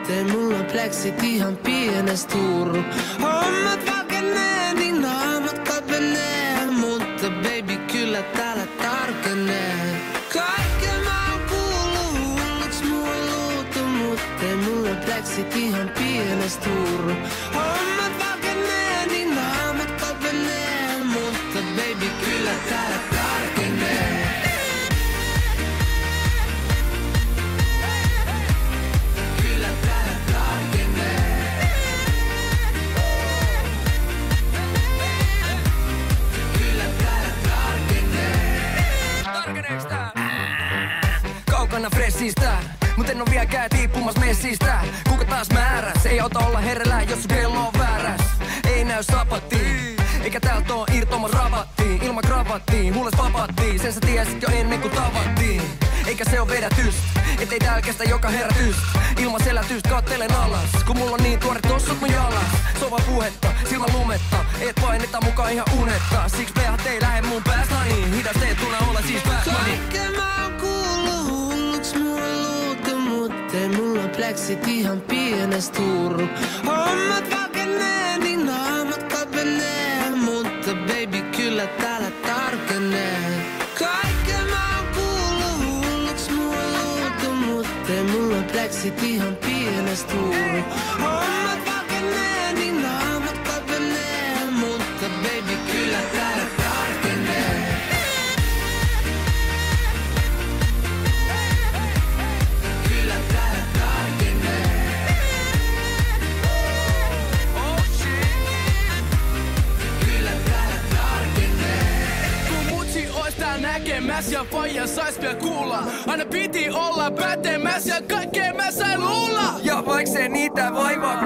Ei mulla pleksit ihan pienes turru. Hommat valkenee, niin naamat kapenee. Mutta baby kyllä täällä tarkenee. Kaiken mä oon kuullut, hulluks mua luutu. Mut ei mulla pleksit ihan pienes turru. Hommat valkenee, niin naamat kapenee. Mutta baby kyllä täällä tarkenee. Kaukana fressistä, mut en oo vieläkään tiippumas messistä. Kuka taas määräs? Ei auta olla herellä, jos sun kello on vääräs. Ei näy sapattiin, eikä täältä oo irtomas rabattiin. Ilman kravattiin, hulles vapattiin. Sen sä tiesit jo ennen kuin tavattiin. Eikä se oo vedätyst, ettei täällä kestä joka herätyst. Ilman selätyst kattelen alas, kun mulla on niin tuore tossut mun jalas. Sova puhetta, silmä lumetta, et paineta mukaan ihan unetta. Siksi pehät ei lähe mun päästä niin hidas teet tunne olla siis Batmanin. Kaiken mä oon kuullut, hulluks mua luutu. Mut ei mulla pleksit ihan pienes turru. Hommat valkenee, niin naamat kapenee. Mutta baby kyllä täällä tarkenee. Kaiken mä oon kuullut, hulluks mua luutu. Mut ei mulla pleksit ihan pienes turru. Hommat valkenee, niin naamat kapenee. Mutta baby kyllä täällä tarkenee. Kyllä täällä tarkenee. Oh shit. Kyllä täällä tarkenee. Kun mutsi ois täällä näkemäs ja faija sais vielä kuulla. Aina piti olla pätemäs ja kaikkea mä sain luulla. Ja vaik se niitä vaivaa